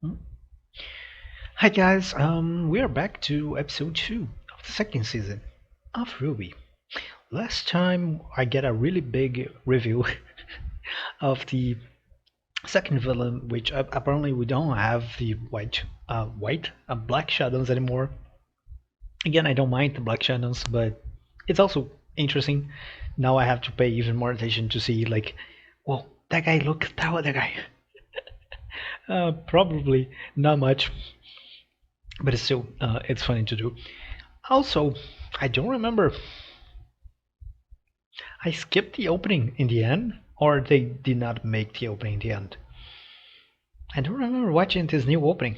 Hmm. Hi guys, we are back to episode 2 of the second season of RWBY. Last time I get a really big review of the second villain, which apparently we don't have the black shadows anymore. Again, I don't mind the black shadows, but it's also interesting. Now I have to pay even more attention to see like, well, that guy look that other guy. Probably not much, but it's still it's funny to do. Also, I don't remember. I skipped the opening in the end, or they did not make the opening in the end. I don't remember watching this new opening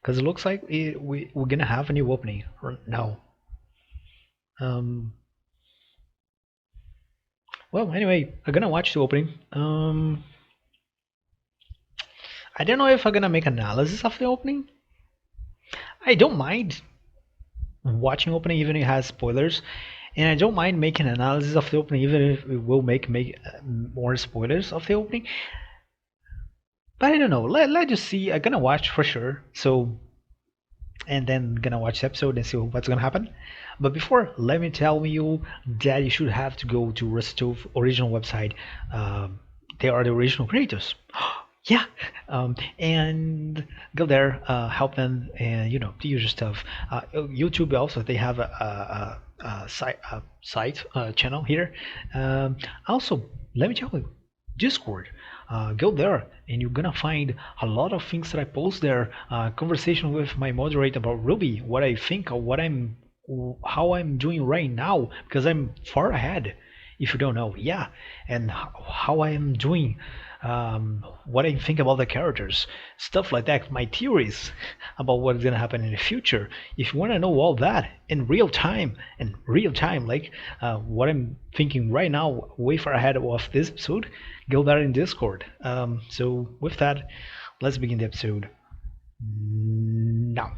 because it looks like we're gonna have a new opening. Or no. Um. Well, anyway, I'm gonna watch the opening. I don't know if I'm gonna make analysis of the opening. I don't mind watching opening even if it has spoilers, and I don't mind making analysis of the opening even if it will make more spoilers of the opening. But I don't know. Let's just see. I'm gonna watch for sure. So and then gonna watch the episode and see what's gonna happen. But before, let me tell you that you should have to go to Rostov original website. They are the original creators. Yeah, and go there, help them, and the usual stuff. YouTube also they have a site channel here. Also, let me tell you, Discord. Go there and you're gonna find a lot of things that I post there. Conversation with my moderator about Ruby, what I think of how I'm doing right now because I'm far ahead. If you don't know, yeah, and how I am doing, what I think about the characters, stuff like that, my theories about what's gonna happen in the future. If you wanna know all that in real time, like what I'm thinking right now, way far ahead of this episode, go there in Discord. So with that, let's begin the episode now.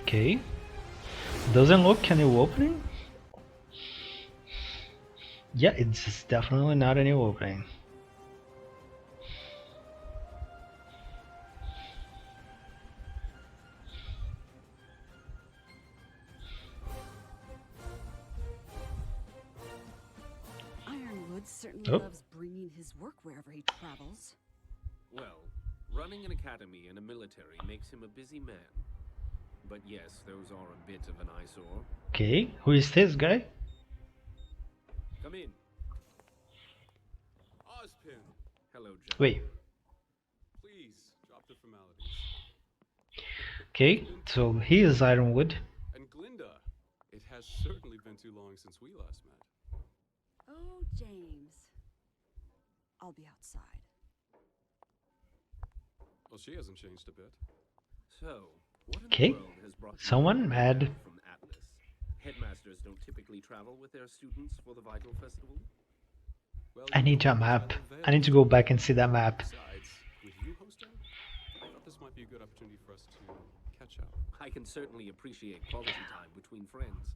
Okay, doesn't look a new opening. Yeah, it's definitely not a new opening. Ironwood certainly Oh, loves bringing his work wherever he travels. Well, running an academy and a military makes him a busy man. But yes, those are a bit of an eyesore. okay. Who is this guy? Come in. Ozpin, Hello, General. Wait. please drop the formalities. Okay, so he is Ironwood. And Glinda, it has certainly been too long since we last met. Oh, James. I'll be outside. Well, she hasn't changed a bit. So, what in Okay, the world has brought you someone all the way mad. down from Atlas? Headmasters don't typically travel with their students for the Vital Festival. Well, I you need know a how much map. love I need to go back and see that map. Besides, with you hosting, I thought this might be a good opportunity for us to catch up. I can certainly appreciate quality time between friends.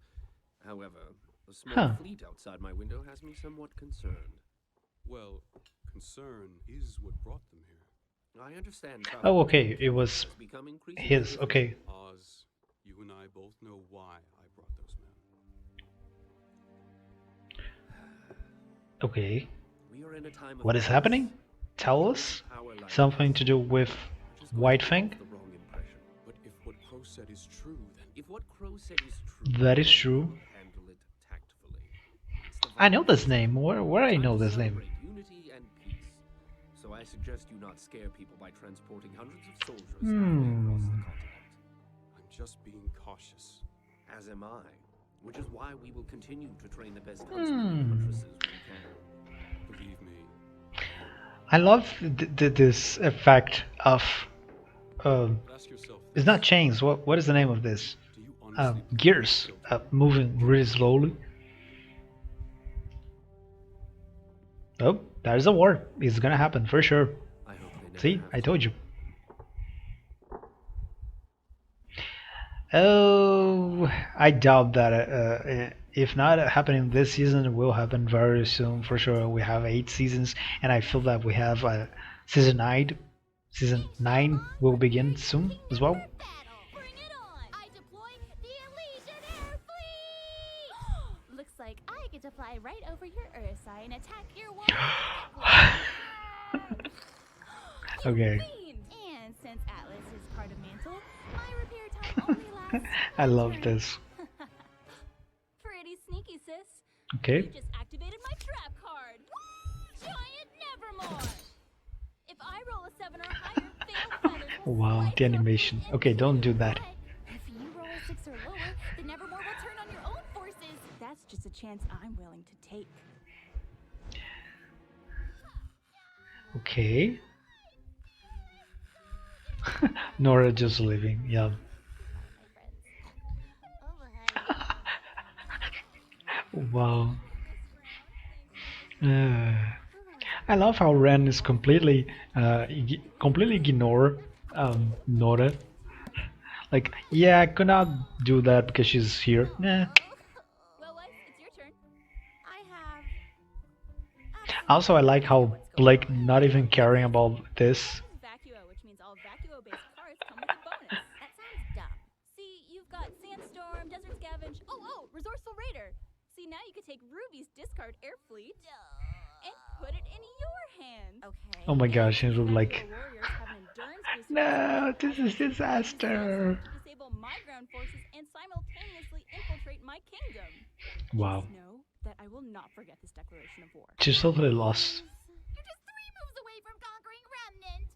However, the small Huh. fleet outside my window has me somewhat concerned. Well, concern is what brought them here. I understand. Oh, okay, it was has become increasingly his. difficult. Okay, Oz, you and I both know why I brought those men. okay. We are in a time of What is crisis. happening? Tell us. Power like Something this, to do with which is going White to Fang? give off the wrong impression. But if what Crow said is true, then If what Crow said is true, That is then true. we'll handle it tactfully. It's the I know Vital this name. Where I Time know to this name? celebrate unity and peace. So I suggest you not scare people by transporting hundreds of soldiers halfway across the continent. I'm just being cautious. As am I. Which is why we will continue to train the best huntsmen and huntresses we can. Believe me, I love this effect of. but ask yourself this. It's not chains. What is the name of this? Do you honestly believe Gears yourself? moving really slowly. Oh, there's a war. It's gonna happen for sure. I hope they never See, have I to. told you. Oh, I doubt that if not happening this season, it will happen very soon for sure. We have 8 seasons, and I feel that we have season 9. Season 9 will begin soon as well. Bring it on! I deploy the Elysian Air Fleet! Looks like I get to fly right over your Ursa and attack your walls directly. Okay. And since Atlas is part of Mantle, my repair time only lasts I one love turn. this. Pretty sneaky, sis. Okay. You just activated my trap card. Giant Nevermore. If I roll a 7 or higher, fail feathers will Wow, slice the open animation. into Okay, don't do you. that. But if you roll a 6 or lower, the Nevermore will turn on your own forces. That's just a chance I'm willing to take. Okay. Nora just leaving. Yeah. Wow. I love how Ren is completely ignore Nora. Like, yeah, I could not do that because she's here. Nah. Well, wife, it's your turn. I have Also, I like how what's going Blake on. not even caring about this. This is Vacuo, which means all Vacuo-based cards come with a bonus. That sounds dumb. See, you've got Sandstorm, Desert Scavenge. Oh, Resourceful Raider. See, now you could take Ruby's discard air fleet and put it in your hand. Okay. Oh my gosh, And it would Vacuo like, warriors have an endurance booster no, as this well is as disaster. to disable my ground forces and simultaneously infiltrate my kingdom. Wow, Just know that I will not forget this declaration of war. she's totally lost. You're just 3 moves away from conquering Remnant.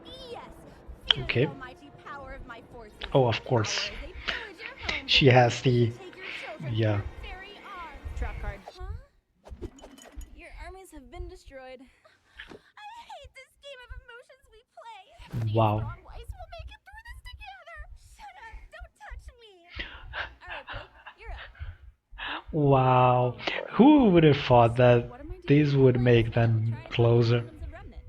Yes. Feel Okay. the almighty power of my forces. Oh, of course. Power as they pillage your homes She and has take the, your children yeah. to their very arms. Trap card. Huh? Your armies have been destroyed. I hate this game of emotions we play. Wow. Strong boys will make it through this together. Shut up! Don't touch me. All right, Blake, you're up. Wow. Who would have thought that What am I doing? this would make them Trying to closer? find the kingdoms of Remnant.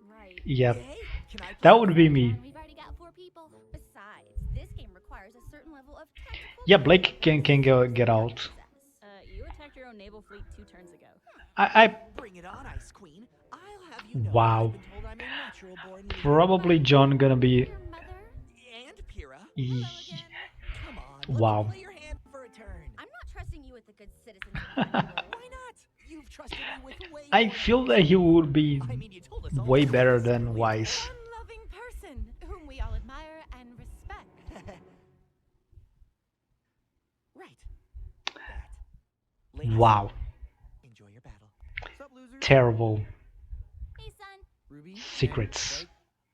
Right. Yep, Hey, can I that play? would be me. We've already got 4 people. Besides, this game requires a certain level of tactical. Yeah, Blake can go get out. You attacked your own naval fleet 2 turns ago. I Bring it on, Ice Queen. I'll have you know Wow. I've been told I'm a natural born leader. probably John gonna be. Your mother? And Pyrrha. e- Come on, let Wow. me play your hand for a turn. I'm not trusting you with the good citizens. Why not? You've trusted me with way I more feel than that he would be I mean, you told us all way the better stories, than really. Wise. Loving person whom we all admire and respect. Right. That. Ladies, Wow, enjoy your battle. Sup, losers? terrible Hey, son. Ruby? secrets. Blake?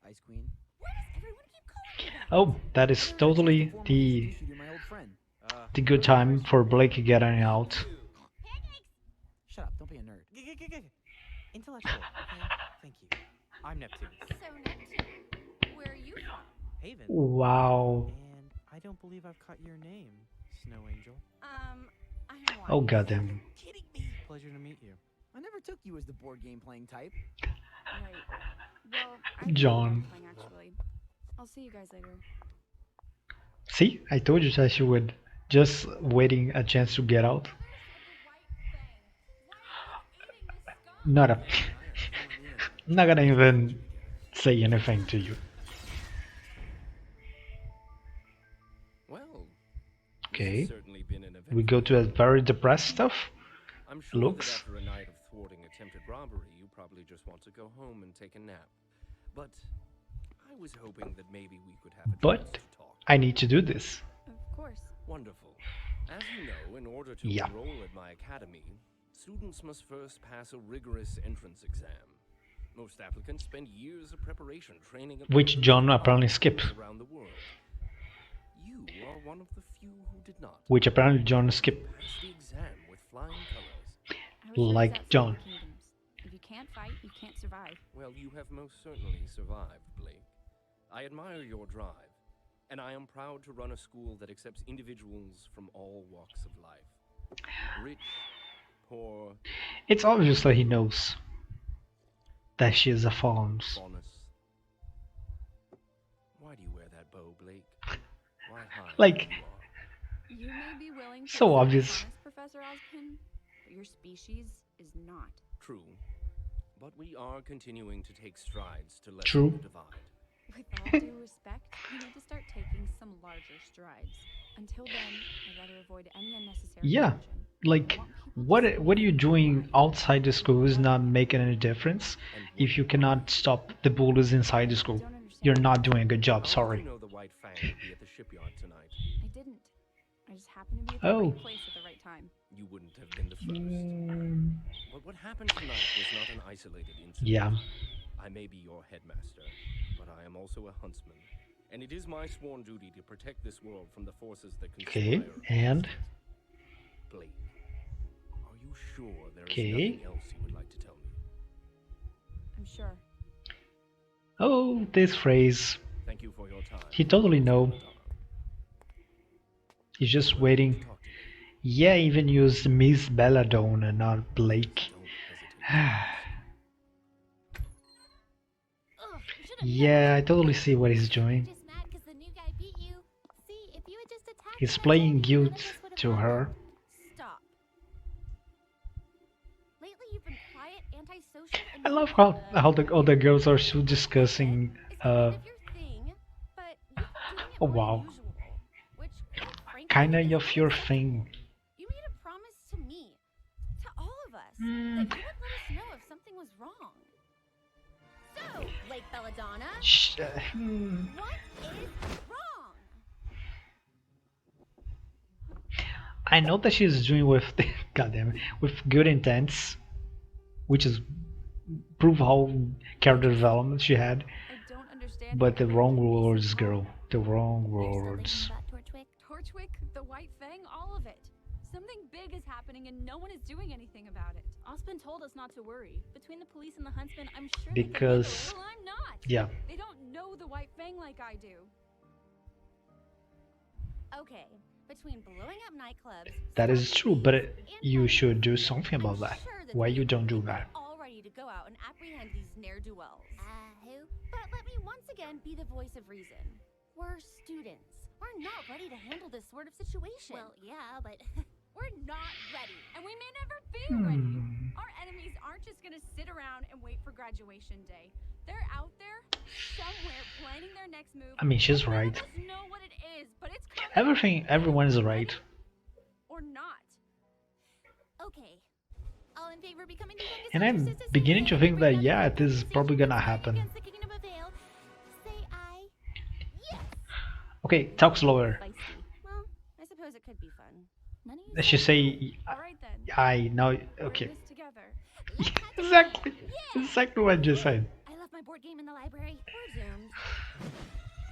Ice Queen? Why does everyone keep calling you that? Oh, that is totally Formally introduce you to my old friend. the good time for Blake getting out. Shut up, don't be a nerd. Intellectual, okay? Thank you. I'm Neptune. So, Neptune, where are you from? Haven. Wow. And I don't believe I've caught your name, Snow Angel. I'm Oh Wise. goddamn. Kidding me. Pleasure to meet you. I never took you as the board game playing type. Right. Well, I John. playing, actually. I'll see you guys later. See, I told you that she would. Just waiting a chance to get out. Not a. I'm not gonna even say anything to you. Well, Okay. this has certainly been an We event. go to a very depressed stuff. I'm sure looks. that after a night of thwarting attempted robbery, you probably just want to go home and take a nap. But I was hoping that maybe we could have a But chance to talk. I need to do this. Of course. Wonderful. As you know, in order to Yeah. enroll at my academy, students must first pass a rigorous entrance exam. Most applicants spend years of preparation training at Which John apparently skipped. around the world. You are one of the few who did not. Which apparently John skipped. Pass the exam with flying colors. I was raised Like outside John. the kingdoms. If you can't fight, you can't survive. Well, you have most certainly survived, Blake. I admire your drive, and I am proud to run a school that accepts individuals from all walks of life. Rich, poor, It's obvious that he knows that she is a Fawns. honest. Why do you wear that bow, Blake? Why hide Like, who you are? You may be willing to So accept obvious. honest, Professor Ozpin, but your species is not. True. But we are continuing to take strides to lessen True. the divide. With all due respect, you need to start taking some larger strides. Until then, I'd rather avoid any unnecessary Yeah. tension. Like, I want people to what see what are you me as doing alive. outside the school is not making any difference And what if you do cannot stop the bullies inside the I school. don't understand. You're not doing a good job, How did sorry. you know the White Fang would be at the shipyard tonight? I didn't. I just happened to be at the Oh. right place at the right time. You wouldn't have been the first. Mm, But what happened tonight was not an isolated incident. yeah. I may be your headmaster, but I am also a huntsman. And it is my sworn duty to protect this world from the forces that conspire. Okay, and? against it. Blake, are you sure there is Okay. nothing else you would like to tell me? I'm sure. Oh, this phrase. Thank you for your time. He totally know. Madonna. He's just Would you like waiting. to talk to me? Yeah, even used Miss Belladonna and not Blake. Don't hesitate. Ugh, you should've Yeah, I never totally see what he's doing. just mad 'cause the new guy beat you. See, if you had just attacked He's him playing already, none of guilt this would've to her. happened. Stop. Lately you've been quiet, antisocial, and I love mean. how all the girls are still discussing It's kind of your thing, but you've been doing it oh more wow. than usual, which, quite frankly, Kinda isn't of your acceptable. thing. You made a promise to me, to all of us, that Mm. you would let us know if something was wrong. So, Lake Belladonna, what is wrong? I know that she's doing with goddamn it, with good intents, which is prove how character development she had, I don't understand. but how the you wrong can be so words, calm. girl. The wrong Are you still words. thinking about Torchwick? Torchwick, the White Fang, all of it. Something big is happening and no one is doing anything about it. Osmond told us not to worry. Between the police and the huntsman, I'm sure Because Well, I'm not. yeah, They don't know the White Fang like I do. Okay, between blowing up nightclubs, that is true, but and you fighting should do police, something I'm about that. sure that Why the you don't do people that? are all ready to go out and apprehend these ne'er-do-wells. Who? But let me once again be the voice of reason. We're students. We're not ready to handle this sort of situation. Well, yeah, but We're not ready, and we may never be ready. Hmm. Our enemies aren't just gonna sit around and wait for graduation day. They're out there, somewhere, planning their next move. I mean, she's and none right. of us know what it is, but it's coming. Everyone is right. Or not. okay. All in favor of becoming the youngest And I'm Hunter Sisters beginning to think that, Brave yeah, Brothers this is probably gonna Organization happen. against the Kingdom of Vale. Say aye. Yes. Okay, talk slower. Feisty. Well, I suppose it could be fun. None of you Let's just say All right then. I know. We're Okay, in this together. Let's have the exactly, fun. Yeah. exactly what I just said. I left my board game in the library. Resumed.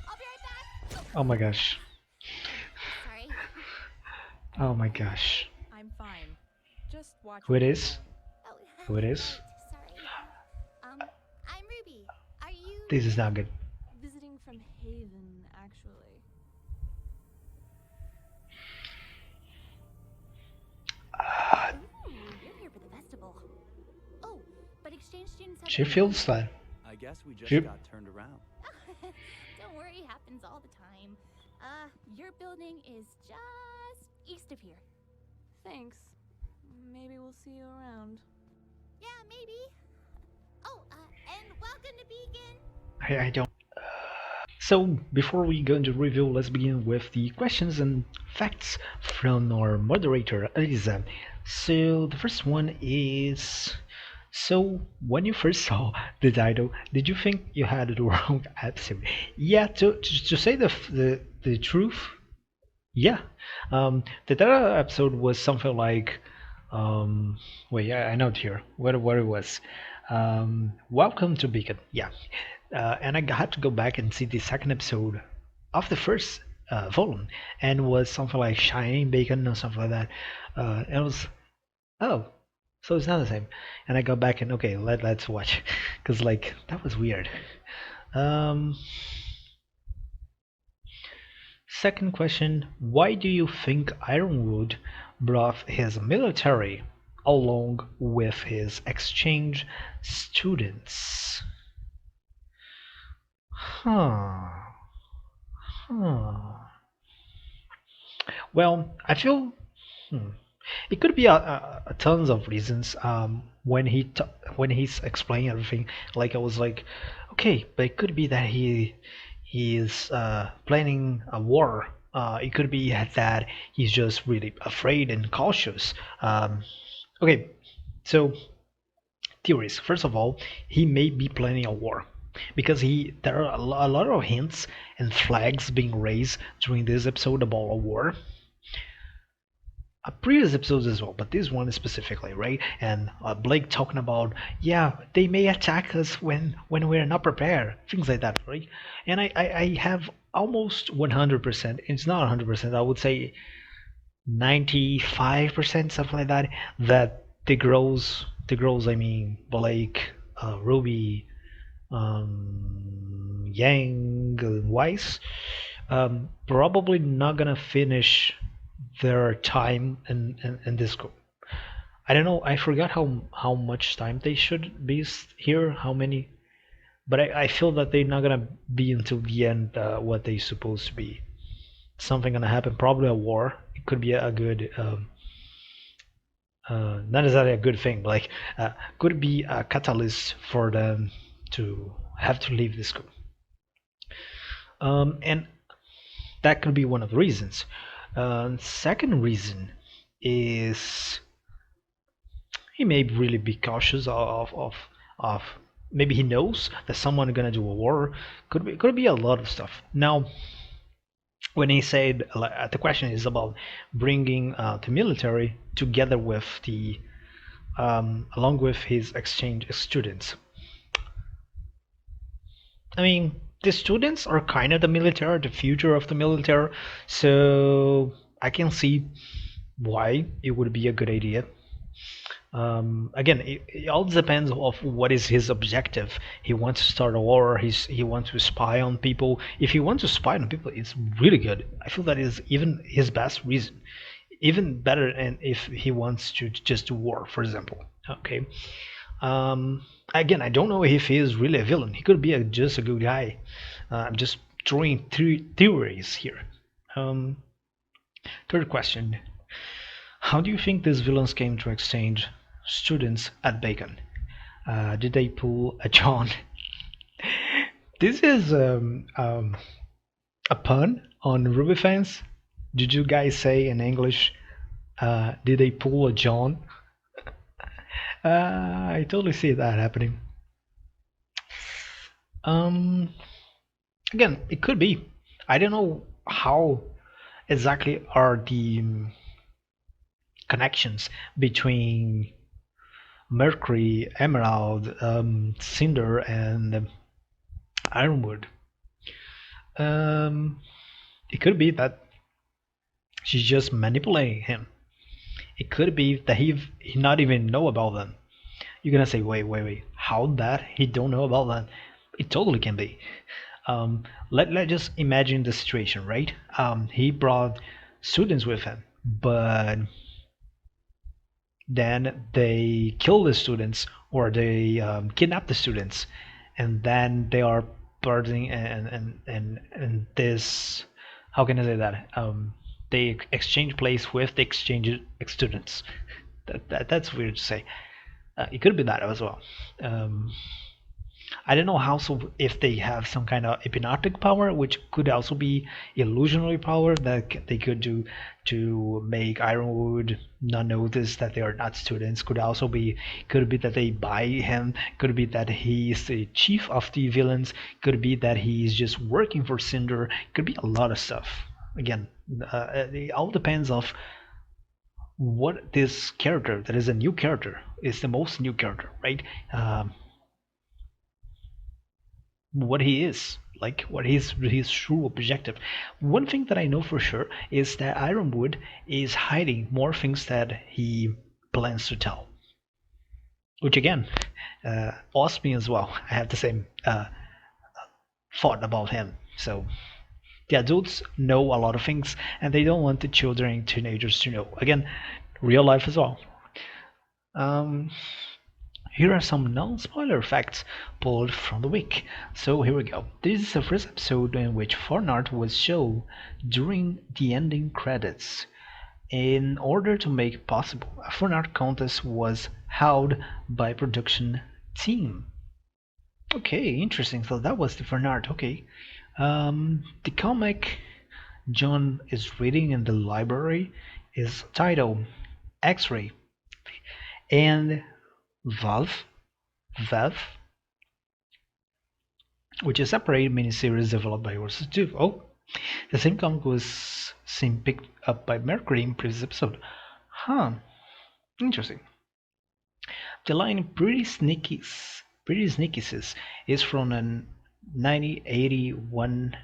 I'll be right back. Oh my gosh. Sorry. Oh my gosh. I'm fine. Just watch. Who it me is? Oh, Who it is? right. Sorry. I'm Ruby. Are you? This is not good. Visiting from Haven, actually. Ooh, you're here for the festival. Oh, but exchange students have. She feels that. I guess we just Yep. got turned around. Don't worry, happens all the time. Your building is just east of here. Thanks. Maybe we'll see you around. Yeah, maybe. Oh, and welcome to Beacon. I don't. So before we go into review, let's begin with the questions and facts from our moderator Elisa. So the first one is, so when you first saw the title, did you think you had the wrong episode? Yeah, to say the truth, yeah. The title episode was something like, wait, yeah, I know it here. What it was. Welcome to Beacon. Yeah. And I had to go back and see the second episode of the first volume, and it was something like Shining Bacon or something like that. And it was, oh, so it's not the same. And I go back and okay, let's watch, because like that was weird. Second question: why do you think Ironwood brought his military along with his exchange students? Huh. Huh. Well, I feel hmm, it could be a tons of reasons. When he's explaining everything, like I was like, okay, but it could be that he is planning a war. It could be that he's just really afraid and cautious. Okay, so theories. First of all, he may be planning a war because he there are a lot of hints and flags being raised during this episode about a war, previous episodes as well, but this one specifically, right? And Blake talking about, yeah, they may attack us when we're not prepared, things like that, right? And I have almost 100%. It's not 100%. I would say 95%, something like that. That the girls. I mean, Blake, Ruby, Yang, and Weiss, probably not gonna finish their time in this school. I don't know. I forgot how much time they should be here. How many? But I feel that they're not gonna be until the end. What they supposed to be. Something gonna happen. Probably a war. It could be a good. Not necessarily a good thing, but like could be a catalyst for them to have to leave the school. And that could be one of the reasons. Second reason is he may really be cautious of maybe he knows that someone gonna do a war. Could be a lot of stuff. Now, when he said the question is about bringing the military together with the along with his exchange students. I mean, the students are kind of the military, the future of the military, so I can see why it would be a good idea. Again, it all depends of what is his objective. He wants to start a war. He wants to spy on people. If he wants to spy on people, it's really good. I feel that is even his best reason, even better. And if he wants to just do war, for example, okay. Again, I don't know if he is really a villain. He could be just a good guy. I'm just throwing theories here. Um, Third question: how do you think these villains came to exchange students at Bacon? Did they pull a John? This is a pun on Ruby fans. Did you guys say in English? Did they pull a John? I totally see that happening. Um, Again, it could be. I don't know how exactly are the connections between Mercury, Emerald, Cinder, and Ironwood. Um, it could be that she's just manipulating him. It could be that he not even know about them. You're gonna say, wait, how that he don't know about that? It totally can be. Let just imagine the situation, right? He brought students with him, but then they kill the students or they kidnap the students, and then they are burning and this, how can I say that? They exchange place with the exchange students. That's weird to say. It could be that as well. Um, I don't know how so if they have some kind of hypnotic power, which could also be illusionary power that they could do to make Ironwood not notice that they are not students. Could be that they buy him. Could be that he is the chief of the villains. Could be that he is just working for Cinder. Could be a lot of stuff. Again, it all depends of what this character that is a new character is the most new character, right? What he is, like what his true objective. One thing that I know for sure is that Ironwood is hiding more things that he plans to tell. Which again, awes me as well. I have the same thought about him. So the adults know a lot of things, and they don't want the children and teenagers to know. Again, real life as well. Um, Here are some non-spoiler facts pulled from the week. So here we go. This is the first episode in which fan art was shown during the ending credits. In order to make it possible, a fan art contest was held by production team. Okay, interesting. So that was the fan art. Okay. The comic John is reading in the library is titled X-Ray, and Valve, Valve, which is a separate miniseries developed by Ursus 2. Oh, the same comic was seen picked up by Mercury in previous episode. Huh, interesting. The line Pretty Sneakies is from a 1981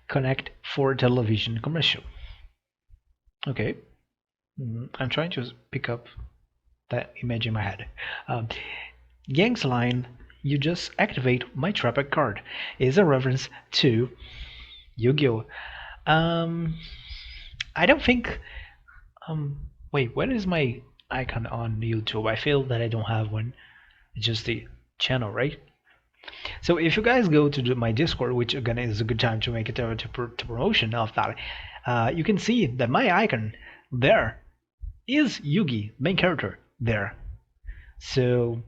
Connect 4 television commercial. Okay, I'm trying to pick up that image in my head. Yang's line, "You just activate my trapper card," is a reference to Yu-Gi-Oh! I don't think. Wait, where is my icon on YouTube? I feel that I don't have one. It's just the channel, right? So if you guys go to my Discord, which again is a good time to make it to promotion of that, you can see that my icon there is Yugi, main character there. So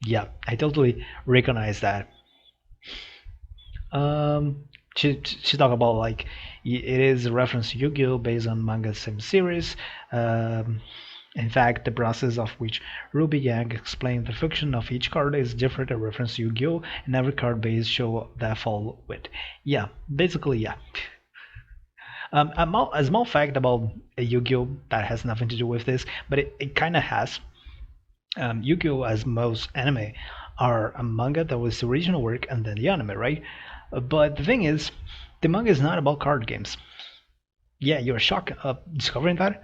yeah, I totally recognize that. She talked about like it is a reference to Yu-Gi-Oh based on manga same series. In fact, the process of which Ruby Yang explained the function of each card is different, a reference to Yu-Gi-Oh, and every card base show that fall with. Yeah, basically, yeah. A small fact about Yu-Gi-Oh that has nothing to do with this, but it kind of has. Yu-Gi-Oh, as most anime, are a manga that was the original work and then the anime, right? But the thing is, the manga is not about card games. Yeah, you're shocked discovering that.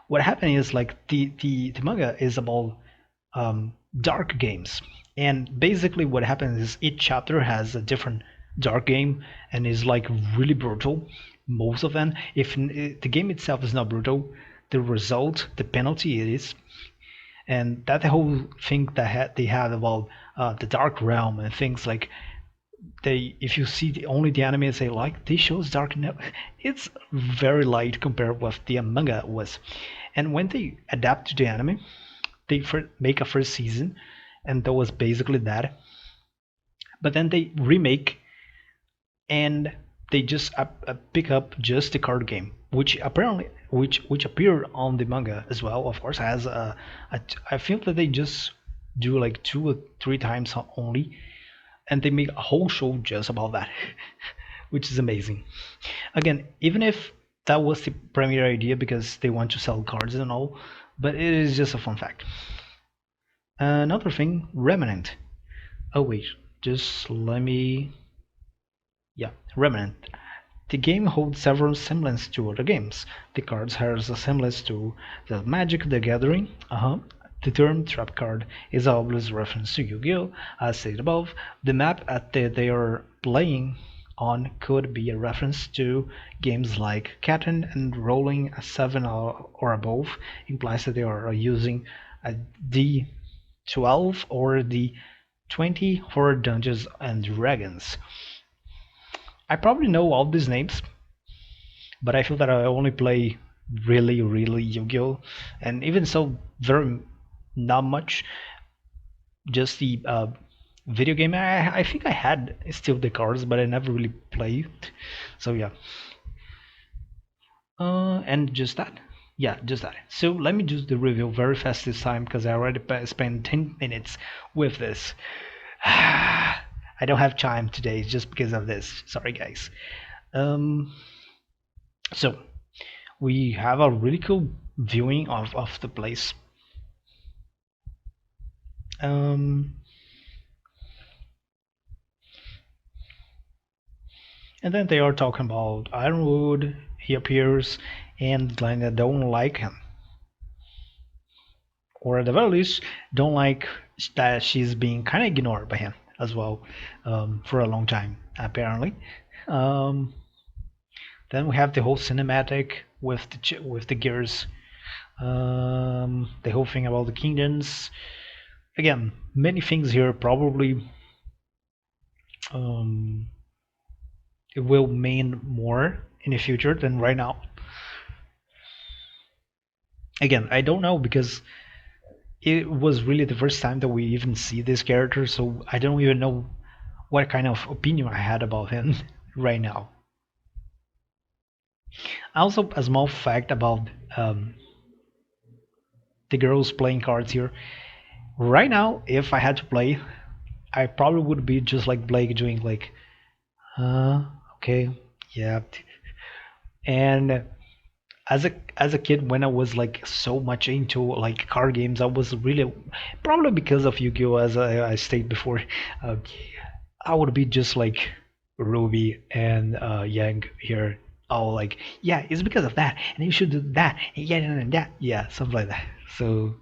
What happened is like the manga is about dark games, and basically what happens is each chapter has a different dark game and is like really brutal. Most of them, if the game itself is not brutal, the result, the penalty it is, and that whole thing that they had about the dark realm and things like they if you see only the anime and say like this shows dark, no, it's very light compared with the manga was. And when they adapt to the anime, they make a first season, and that was basically that. But then they remake and they just pick up just the card game, which apparently which appeared on the manga as well. Of course, as I feel that they just do like 2 or 3 times only, and they make a whole show just about that, which is amazing. Again, even if that was the primary idea because they want to sell cards and all, but it is just a fun fact. Another thing, Remnant. Oh wait, just let me. Yeah, Remnant. The game holds several semblances to other games. The cards has a semblance to the Magic the Gathering. The term trap card is always a reference to Yu-Gi-Oh! As stated above. The map they are playing on could be a reference to games like Catan, and rolling a 7 or above implies that they are using a D12 or the 20 for Dungeons and Dragons. I probably know all these names, but I feel that I only play really Yu-Gi-Oh! And even so, very not much. Just the video game. I think I had still the cards, but I never really played. So yeah. And just that. Yeah, just that. So let me do the review very fast this time because I already spent 10 minutes with this. I don't have time today just because of this. Sorry, guys. So we have a really cool viewing of the place. And then they are talking about Ironwood. He appears, and Lina don't like him, or at the very least, don't like that she's being kind of ignored by him as well for a long time, apparently. Then we have the whole cinematic with the gears The whole thing about the kingdoms. Again, many things here probably um, it will mean more in the future than right now. Again, I don't know because it was really the first time that we even see this character, so I don't even know what kind of opinion I had about him right now. Also, a small fact about the girls playing cards here. Right now, if I had to play, I probably would be just like Blake doing like, okay, yeah. And as a kid, when I was like so much into like card games, I was really probably because of Yu-Gi-Oh, as I stated before. Uh, I would be just like Ruby and Yang here. All like, yeah, it's because of that, and you should do that, and yeah, and that, yeah, something like that. So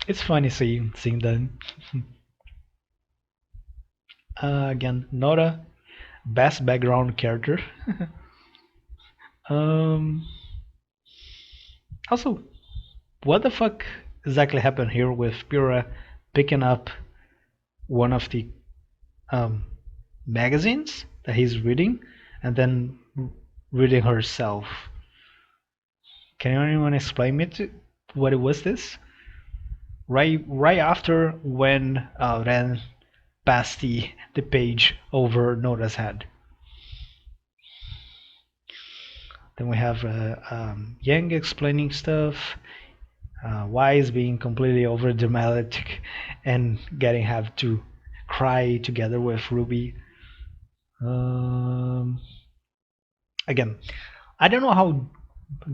it's funny seeing that. Again, not a best background character. um, Also, what the fuck exactly happened here with Pura picking up one of the um, magazines that he's reading and then reading herself? Can anyone explain me to what it was this? Right after when Ren passed the page over Nora's head. Then we have Yang explaining stuff, Wise being completely over dramatic and getting have to cry together with Ruby. Um, Again, I don't know how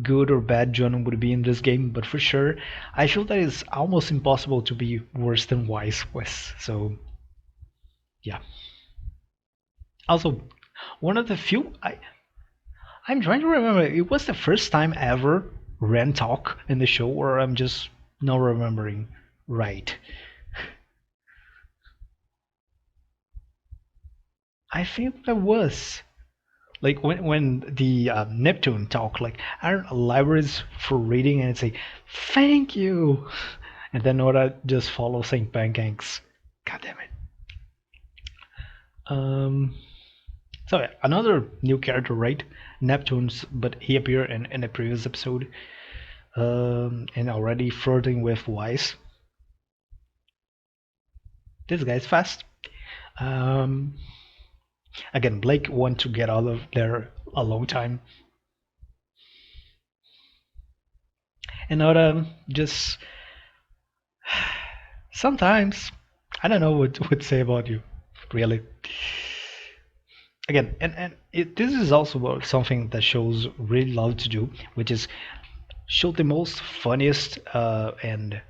good or bad John would be in this game, but for sure, I feel that it's almost impossible to be worse than Wise was. So, yeah. Also, one of the few I'm trying to remember. It was the first time ever Ren talk in the show, or I'm just not remembering right. I think that was like when the Neptune talk, like I don't know, libraries for reading, and it's like thank you, and then Nora just follows saying pancakes. God damn it. So yeah, another new character, right? Neptune's, but he appeared in a previous episode, and already flirting with Wise. This guy's fast. Um, Again, Blake want to get out of there a long time, and Nora just sometimes I don't know what to say about you, really. Again, this is also something that shows really love to do, which is show the most funniest and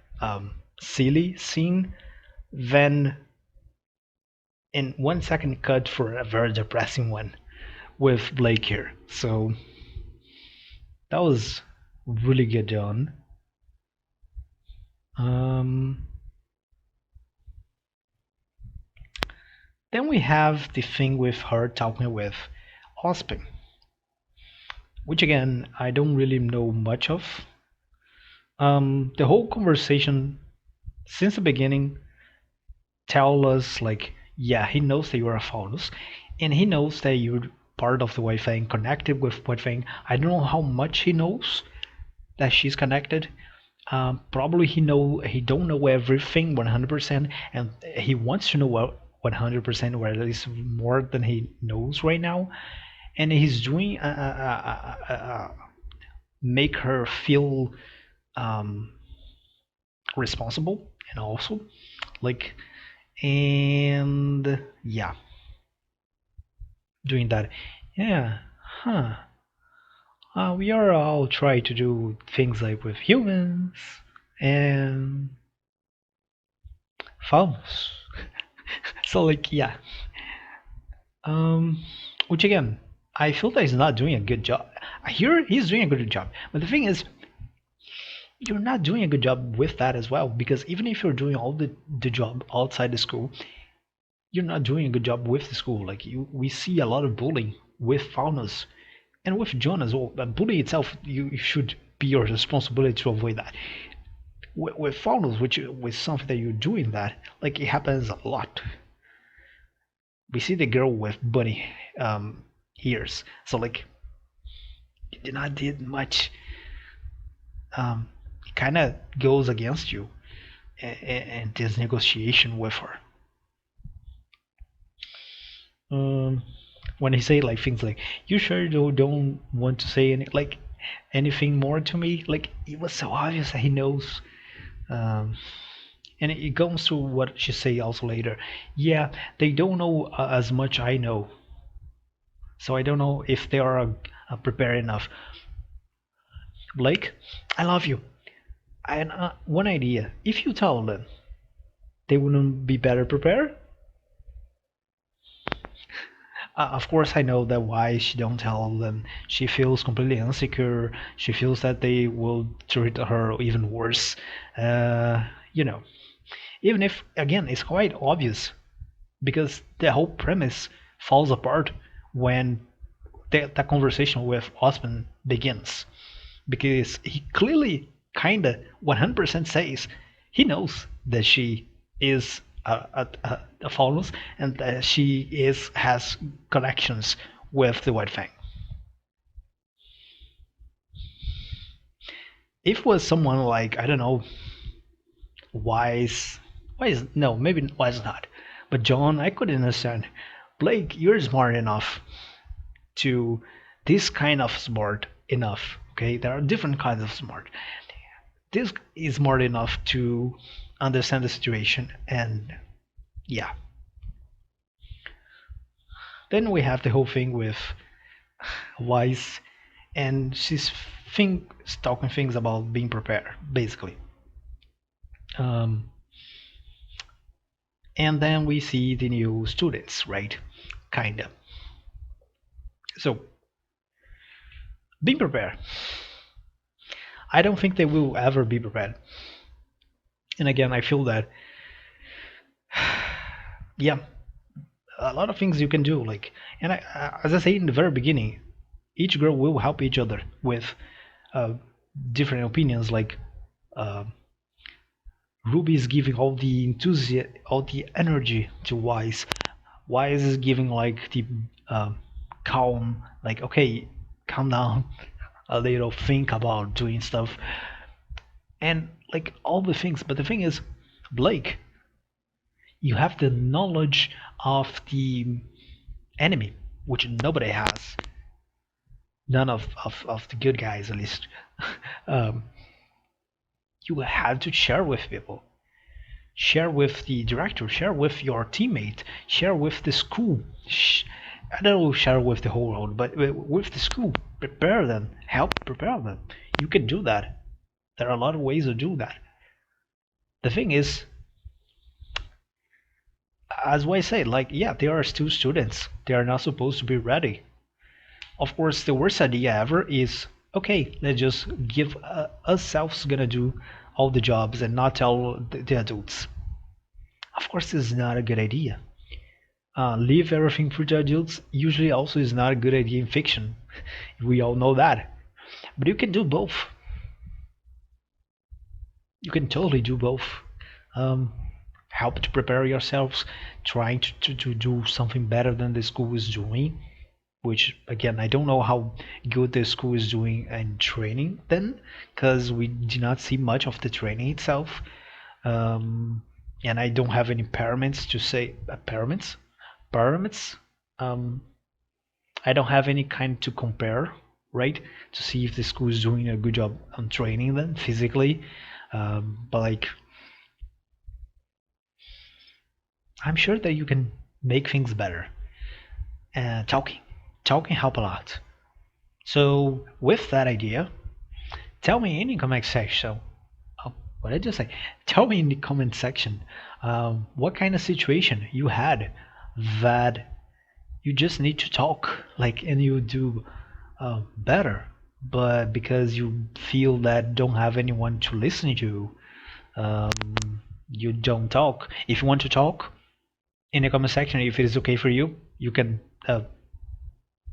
silly scene, then in 1 second cut for a very depressing one with Blake here. So that was really good done. Um, then we have the thing with her talking with Ospin, which again I don't really know much of. The whole conversation since the beginning tell us like, yeah, he knows that you're a Faunus, and he knows that you're part of the White Fang, connected with White Fang. I don't know how much he knows that she's connected. Probably he don't know everything 100%, and he wants to know 100%, or at least more than he knows right now. And he's doing make her feel um, responsible, and also like, and yeah, doing that. Yeah, huh. We are all try to do things like with humans and farmers. So like, yeah. Which again, I feel that he's not doing a good job. I hear he's doing a good job, but the thing is, you're not doing a good job with that as well, because even if you're doing all the job outside the school, you're not doing a good job with the school. Like we see a lot of bullying with Faunas and with John as well. But bullying itself, you should be your responsibility to avoid that. With finals, which with something that you're doing that, like it happens a lot. We see the girl with bunny ears, so like it did not did much. It kind of goes against you and this negotiation with her. Um, when he say like things like, "You sure don't want to say anything more to me?" Like it was so obvious that he knows. Um, and it goes to what she say also later. Yeah, they don't know as much I know, so I don't know if they are prepared enough. Blake, I love you. And one idea: if you tell them, they wouldn't be better prepared. Of course, I know that why she don't tell them. She feels completely insecure. She feels that they will treat her even worse. Uh, you know, even if again it's quite obvious because the whole premise falls apart when the conversation with Osman begins. Because he clearly, kinda, 100% says he knows that she is a Faunus and that she is has connections with the White Fang. If it was someone like I don't know, Wise, Wise no, maybe Wise not, but John, I could understand. Blake, you're smart enough to this kind of smart enough. Okay, there are different kinds of smart. This is smart enough to understand the situation, and yeah. Then we have the whole thing with Wise, and she's talking things about being prepared, basically. Um, and then we see the new students, right? Kinda. So being prepared. I don't think they will ever be prepared. And again, I feel that, yeah, a lot of things you can do. Like, and as I say in the very beginning, each girl will help each other with uh, different opinions. Like, uh, Ruby is giving all the enthusiasm, all the energy to Wise. Wise is giving like the uh, calm, like okay, calm down a little, think about doing stuff, and like all the things. But the thing is, Blake, you have the knowledge of the enemy, which nobody has. None of the good guys, at least. um, you have to share with people. Share with the director, share with your teammate, share with the school. I don't know, share with the whole world, but with the school. Prepare them, help prepare them. You can do that. There are a lot of ways to do that. The thing is, as I say, like, yeah, they are still students. They are not supposed to be ready. Of course, the worst idea ever is okay, let's just give ourselves gonna do all the jobs and not tell the adults. Of course, this is not a good idea. Leave everything for the adults usually also is not a good idea in fiction. We all know that. But you can do both. You can totally do both. Um, Help to prepare yourselves, trying to do something better than the school is doing. Which again, I don't know how good the school is doing in training then, because we did not see much of the training itself. Um, and I don't have any pyramids to say pyramids. Um, I don't have any kind to compare, right? To see if the school is doing a good job on training them physically. But like, I'm sure that you can make things better. Talking help a lot. So with that idea, tell me in the comment section. Oh, what did I just say? Tell me in the comment section what kind of situation you had that you just need to talk, like, and you do better, but because you feel that don't have anyone to listen to, you don't talk. If you want to talk in the comment section, if it is okay for you, you can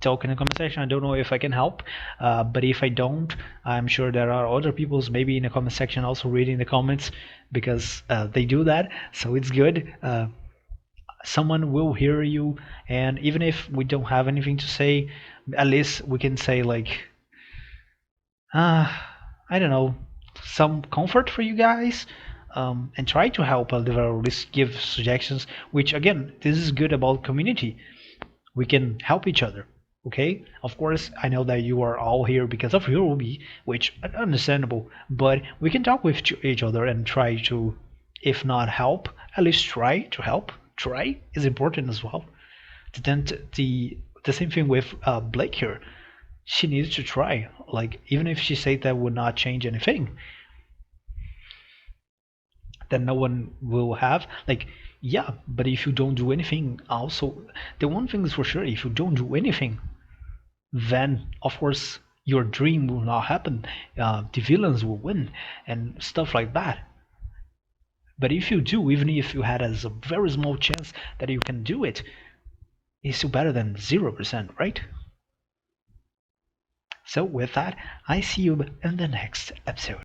talk in the comment section. I don't know if I can help, but if I don't, I'm sure there are other people's maybe in the comment section also reading the comments because they do that. So it's good. Someone will hear you, and even if we don't have anything to say, at least we can say like, uh, I don't know, some comfort for you guys. And try to help a little, at least give suggestions. Which again, this is good about community. We can help each other. Okay, of course, I know that you are all here because of RWBY, which understandable, but we can talk with each other and try to, if not help, at least try to help. Try is important as well. Then the same thing with Blake here. She needs to try. Like even if she said that would not change anything, that no one will have. Like, yeah, but if you don't do anything, also, the one thing is for sure, if you don't do anything, then of course your dream will not happen. The villains will win and stuff like that. But if you do, even if you had as a very small chance that you can do it, it's still better than 0%, right? So with that, I see you in the next episode.